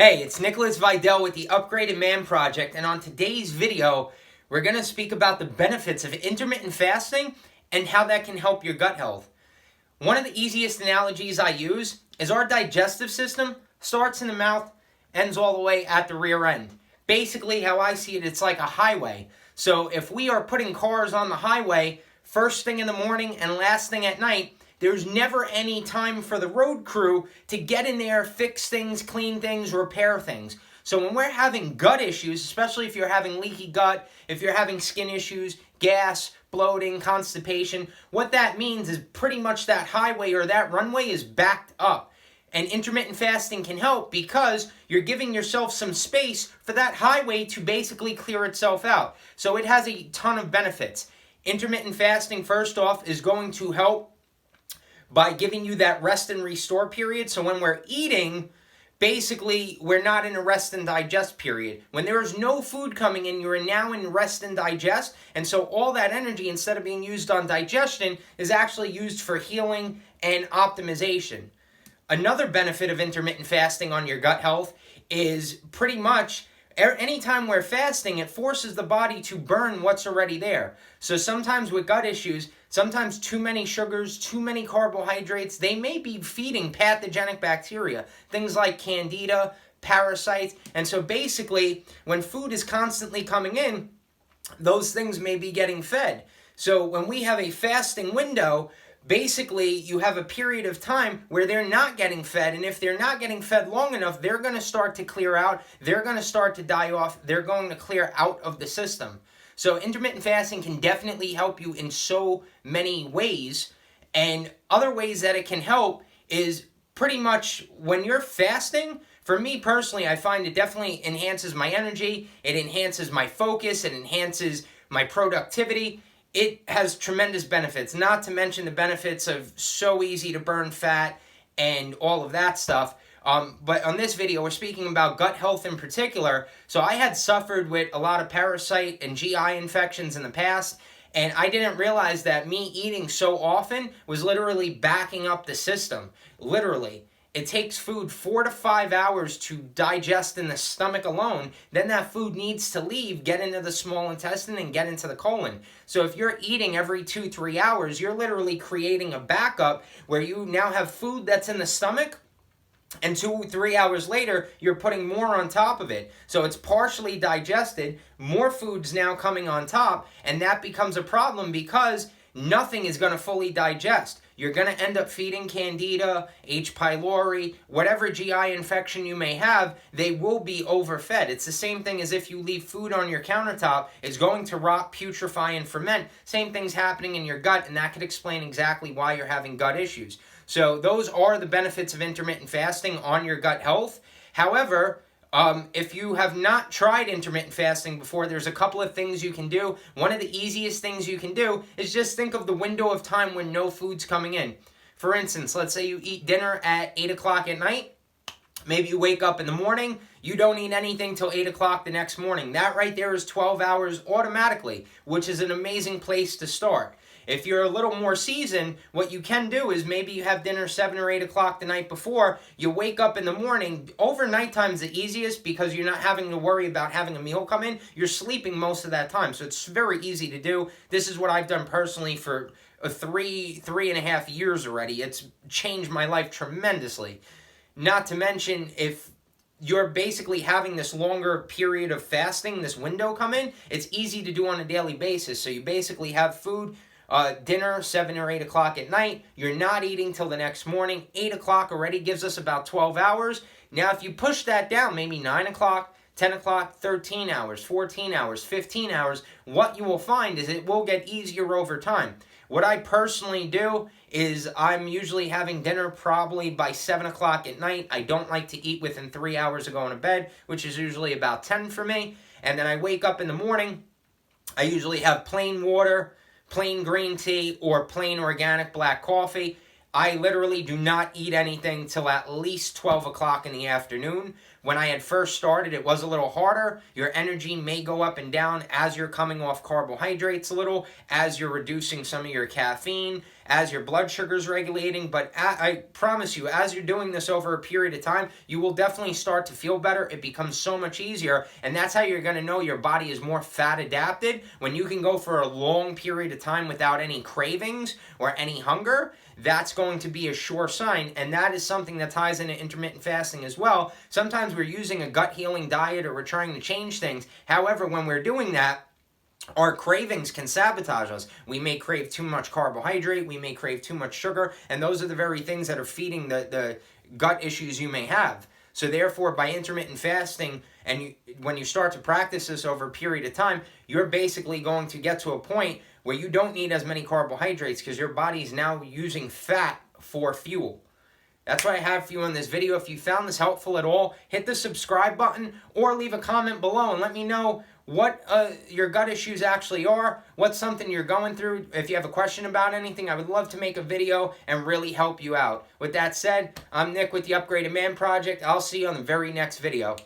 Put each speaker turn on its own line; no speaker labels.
Hey, it's Nicholas Vidal with the Upgraded Man Project, and on today's video, we're going to speak about the benefits of intermittent fasting and how that can help your gut health. One of the easiest analogies I use is our digestive system starts in the mouth, ends all the way at the rear end. Basically, how I see it, it's like a highway. So if we are putting cars on the highway first thing in the morning and last thing at night, there's never any time for the road crew to get in there, fix things, clean things, repair things. So when we're having gut issues, especially if you're having leaky gut, if you're having skin issues, gas, bloating, constipation, what that means is pretty much that highway or that runway is backed up. And intermittent fasting can help because you're giving yourself some space for that highway to basically clear itself out. So it has a ton of benefits. Intermittent fasting, first off, is going to help by giving you that rest and restore period. So when we're eating, basically, we're not in a rest and digest period. When there is no food coming in, you're now in rest and digest. And so all that energy, instead of being used on digestion, is actually used for healing and optimization. Another benefit of intermittent fasting on your gut health is pretty much anytime we're fasting, it forces the body to burn what's already there. So sometimes with gut issues, sometimes too many sugars, too many carbohydrates, they may be feeding pathogenic bacteria, things like candida, parasites. And so basically, when food is constantly coming in, those things may be getting fed. So when we have a fasting window, basically, you have a period of time where they're not getting fed, and if they're not getting fed long enough, they're going to start to clear out, they're going to start to die off, they're going to clear out of the system. So intermittent fasting can definitely help you in so many ways, and other ways that it can help is pretty much when you're fasting. For me personally, I find it definitely enhances my energy, it enhances my focus, it enhances my productivity. It has tremendous benefits, not to mention the benefits of so easy to burn fat and all of that stuff. But on this video, we're speaking about gut health in particular. So I had suffered with a lot of parasite and GI infections in the past, and I didn't realize that me eating so often was literally backing up the system. Literally. It takes food 4 to 5 hours to digest in the stomach alone. Then that food needs to leave, get into the small intestine, and get into the colon. So if you're eating every 2-3 hours, you're literally creating a backup where you now have food that's in the stomach, and 2-3 hours later, you're putting more on top of it. So it's partially digested, more food's now coming on top, and that becomes a problem because nothing is going to fully digest. You're going to end up feeding candida, H. pylori, whatever GI infection you may have, they will be overfed. It's the same thing as if you leave food on your countertop, it's going to rot, putrefy, and ferment. Same thing's happening in your gut, and that could explain exactly why you're having gut issues. So those are the benefits of intermittent fasting on your gut health. However, if you have not tried intermittent fasting before, there's a couple of things you can do. One of the easiest things you can do is just think of the window of time when no food's coming in. For instance, let's say you eat dinner at 8 o'clock at night. Maybe you wake up in the morning, you don't eat anything till 8 o'clock the next morning. That right there is 12 hours automatically, which is an amazing place to start. If you're a little more seasoned, what you can do is maybe you have dinner 7 or 8 o'clock the night before, you wake up in the morning. Overnight time's the easiest because you're not having to worry about having a meal come in. You're sleeping most of that time, so it's very easy to do. This is what I've done personally for 3.5 years already. It's changed my life tremendously. Not to mention, if you're basically having this longer period of fasting, this window come in, it's easy to do on a daily basis. So you basically have food, dinner 7 or 8 o'clock at night. You're not eating till the next morning. 8 o'clock already gives us about 12 hours. Now, if you push that down, maybe 9 o'clock, 10 o'clock, 13 hours, 14 hours, 15 hours, what you will find is it will get easier over time. What I personally do is I'm usually having dinner probably by 7 o'clock at night. I don't like to eat within 3 hours of going to bed, which is usually about 10 for me. And then I wake up in the morning. I usually have plain water, plain green tea, or plain organic black coffee. I literally do not eat anything till at least 12 o'clock in the afternoon. When I had first started, it was a little harder. Your energy may go up and down as you're coming off carbohydrates a little, as you're reducing some of your caffeine, as your blood sugar's regulating. But I promise you, as you're doing this over a period of time, you will definitely start to feel better. It becomes so much easier. And that's how you're going to know your body is more fat adapted. When you can go for a long period of time without any cravings or any hunger, that's going to be a sure sign. And that is something that ties into intermittent fasting as well. Sometimes we're using a gut healing diet or we're trying to change things. However, when we're doing that, our cravings can sabotage us. We may crave too much carbohydrate, we may crave too much sugar, and those are the very things that are feeding the gut issues you may have. So therefore, by intermittent fasting, and when you start to practice this over a period of time, you're basically going to get to a point where you don't need as many carbohydrates because your body's now using fat for fuel. That's what I have for you in this video. If you found this helpful at all, hit the subscribe button or leave a comment below and let me know what your gut issues actually are, what's something you're going through. If you have a question about anything, I would love to make a video and really help you out. With that said, I'm Nick with the Upgraded Man Project. I'll see you on the very next video.